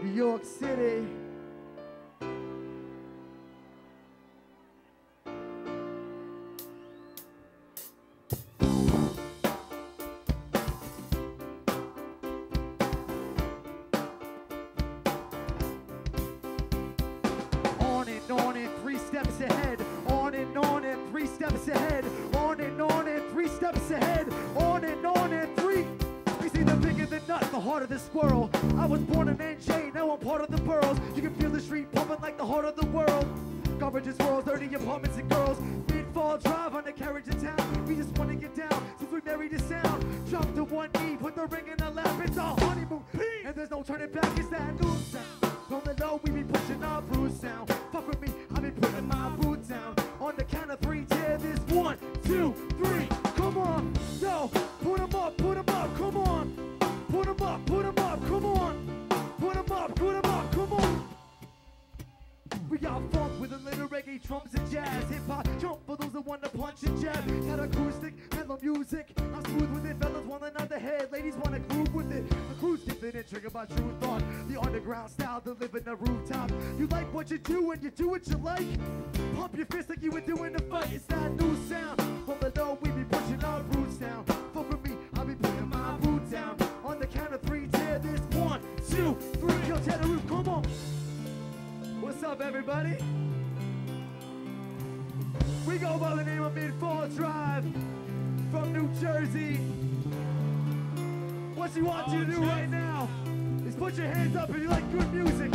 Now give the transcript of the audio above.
New York City. On and 3 steps ahead. On and 3 steps ahead. On and 3 steps ahead. On and 3. We see the bigger the nut, the heart of the squirrel. I was born in NJ, now I'm part of the boroughs. You can feel the street pumping like the heart of the world. Garbage is world, 30 apartments and girls. Midfall drive on the carriage in town. We just want to get down since we married the sound. Jump to one knee, put the ring in the lap. It's a honeymoon, and there's no turning back. It's that new sound. On the low, we be pushing our blues sound. Fuck with me, I be putting my boots down. On the count of 3, tear this 1, 2, 3. Come on, yo, put 'em up, come on. Put 'em up, come on. Put 'em up, come on. We got funk with a little reggae, drums and jazz. Hip-hop, jump for those that want to punch and jab. Got acoustic, mellow music. I'm smooth with it, fellas want another head. Ladies want to groove with it. The crew's gifted and triggered by true thought. The underground style to live in the rooftop. You like what you do and you do what you like. Pump your fist like you would do in the fight. It's that new sound. From the low, we be pushing our roots down. Fuck with me, I'll be putting my boots down. On the count of 3, tear this 1, 2, 3. Yo, tear the roof, come on. What's up, everybody? We go by the name of Midfall Drive from New Jersey. What you want you to do right now is put your hands up if you like good music.